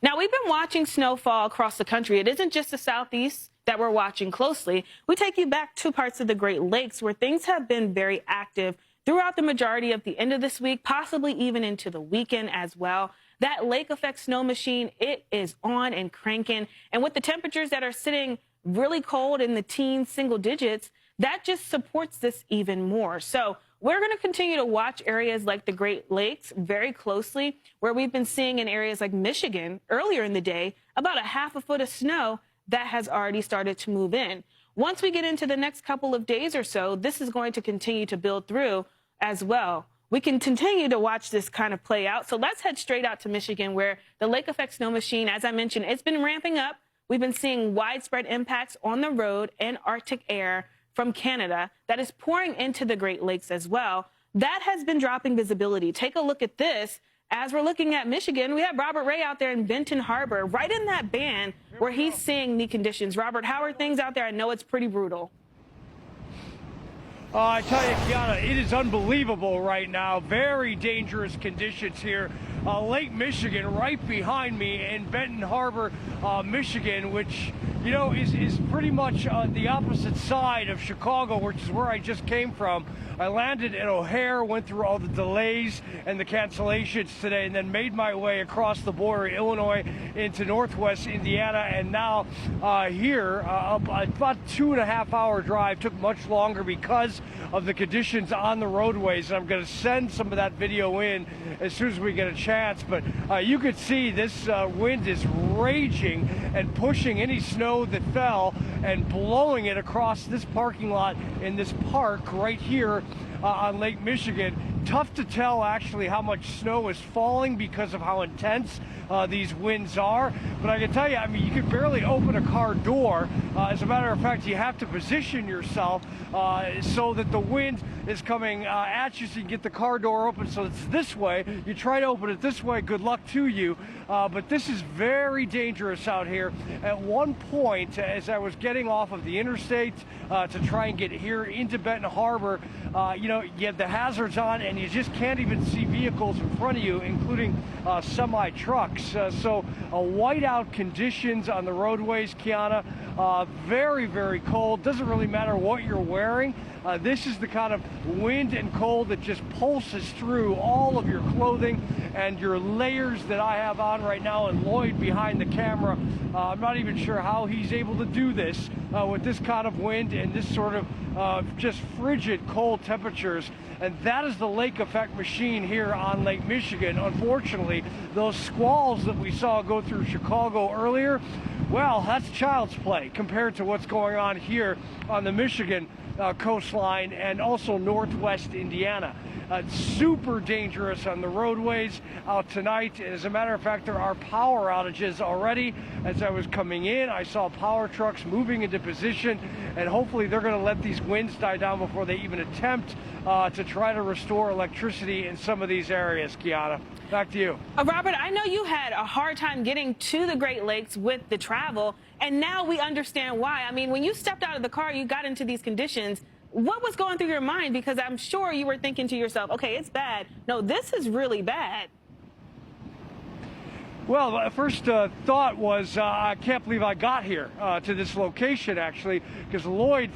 Now, we've been watching snowfall across the country. It isn't just the southeast that we're watching closely. We take you back to parts of the Great Lakes where things have been very active throughout the majority of the end of this week, possibly even into the weekend as well. That lake effect snow machine, it is on and cranking. And with the temperatures that are sitting really cold in the teens, single digits, that just supports this even more. So we're going to continue to watch areas like the Great Lakes very closely, where we've been seeing in areas like Michigan earlier in the day about a half a foot of snow that has already started to move in. Once we get into the next couple of days or so, this is going to continue to build through as well. We can continue to watch this kind of play out. So let's head straight out to Michigan, where the lake effect snow machine, as I mentioned, it's been ramping up. We've been seeing widespread impacts on the road and Arctic air from Canada that is pouring into the Great Lakes as well. That has been dropping visibility. Take a look at this. As we're looking at Michigan, we have Robert Ray out there in Benton Harbor, right in that band where he's seeing the conditions. Robert, how are things out there? I know it's pretty brutal. I tell you, Kiana, it is unbelievable right now. Very dangerous conditions here. Lake Michigan right behind me in Benton Harbor, Michigan, which, you know, is pretty much on the opposite side of Chicago, which is where I just came from. I landed at O'Hare, went through all the delays and the cancellations today, and then made my way across the border, Illinois, into northwest Indiana, and now here, about 2.5 hour drive. Took much longer because of the conditions on the roadways, and I'm going to send some of that video in as soon as we get a chance. But you could see this wind is raging and pushing any snow that fell and blowing it across this parking lot in this park right here on Lake Michigan. Tough to tell actually how much snow is falling because of how intense these winds are. But I can tell you, I mean, you could barely open a car door. As a matter of fact, you have to position yourself so that the wind is coming at you so you can get the car door open. So it's this way. You try to open it this way, good luck to you. But this is very dangerous out here. At one point, as I was getting off of the interstate to try and get here into Benton Harbor, you know, you have the hazards on and you just can't even see vehicles in front of you, including semi-trucks. So whiteout conditions on the roadways, Kiana. Very, very cold. Doesn't really matter what you're wearing. This is the kind of wind and cold that just pulses through all of your clothing and your layers that I have on right now, and Lloyd behind the camera. I'm not even sure how he's able to do this with this kind of wind and this sort of just frigid cold temperatures. And that is the lake effect machine here on Lake Michigan. Unfortunately, those squalls that we saw go through Chicago earlier, well, that's child's play compared to what's going on here on the Michigan coastline and also northwest Indiana. Super dangerous on the roadways out tonight. As a matter of fact, there are power outages already. As I was coming in, I saw power trucks moving into position, and hopefully they're going to let these winds die down before they even attempt to try to restore electricity in some of these areas. Kiana, back to you. Robert, I know you had a hard time getting to the Great Lakes with the travel, and now we understand why. I mean, when you stepped out of the car, you got into these conditions. What was going through your mind? Because I'm sure you were thinking to yourself, okay, it's bad. No, this is really bad. Well, my first thought was, I can't believe I got here to this location, actually, because Lloyd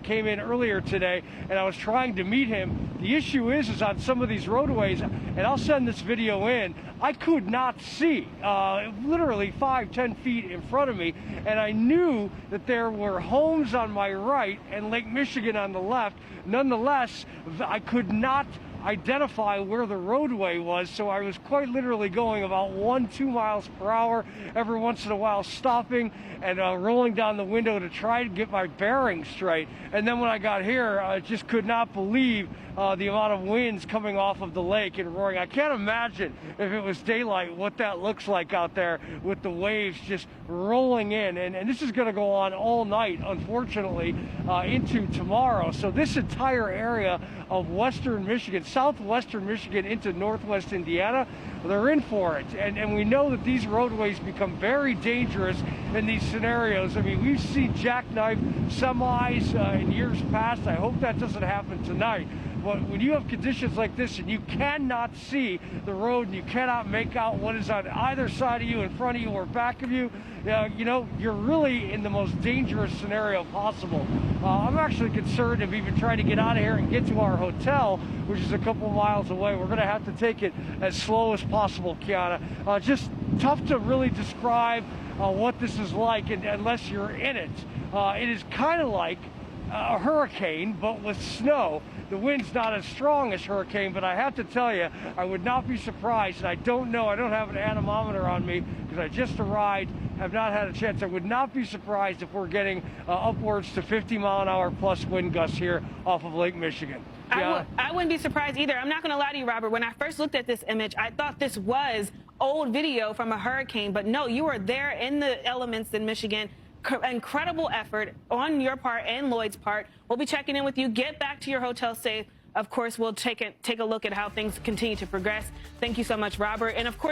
came in earlier today, and I was trying to meet him. The issue is on some of these roadways, and I'll send this video in, I could not see, literally 5-10 feet in front of me, and I knew that there were homes on my right and Lake Michigan on the left. Nonetheless, I could not identify where the roadway was, so I was quite literally going about 1-2 miles per hour, every once in a while stopping and rolling down the window to try to get my bearings straight. And then when I got here, I just could not believe the amount of winds coming off of the lake and roaring. I can't imagine if it was daylight what that looks like out there with the waves just rolling in. And this is going to go on all night, unfortunately, into tomorrow. So this entire area of western Michigan, southwestern Michigan into northwest Indiana, they're in for it. And we know that these roadways become very dangerous in these scenarios. I mean, we've seen jackknife semis in years past. I hope that doesn't happen tonight. But when you have conditions like this and you cannot see the road and you cannot make out what is on either side of you, in front of you, or back of you, you know, you're really in the most dangerous scenario possible. I'm actually concerned of even trying to get out of here and get to our hotel, which is a couple miles away. We're going to have to take it as slow as possible, Kiana. Just tough to really describe what this is like unless you're in it. It is kind of like a hurricane, but with snow. The wind's not as strong as hurricane, but I have to tell you, I would not be surprised, and I don't know, I don't have an anemometer on me because I just arrived, have not had a chance. I would not be surprised if we're getting upwards to 50-mile-an-hour plus wind gusts here off of Lake Michigan. Yeah. I wouldn't be surprised either. I'm not going to lie to you, Robert. When I first looked at this image, I thought this was old video from a hurricane, but no, you were there in the elements in Michigan. Incredible effort on your part and Lloyd's part. We'll be checking in with you. Get back to your hotel safe. Of course, we'll take a look at how things continue to progress. Thank you so much, Robert. And of course,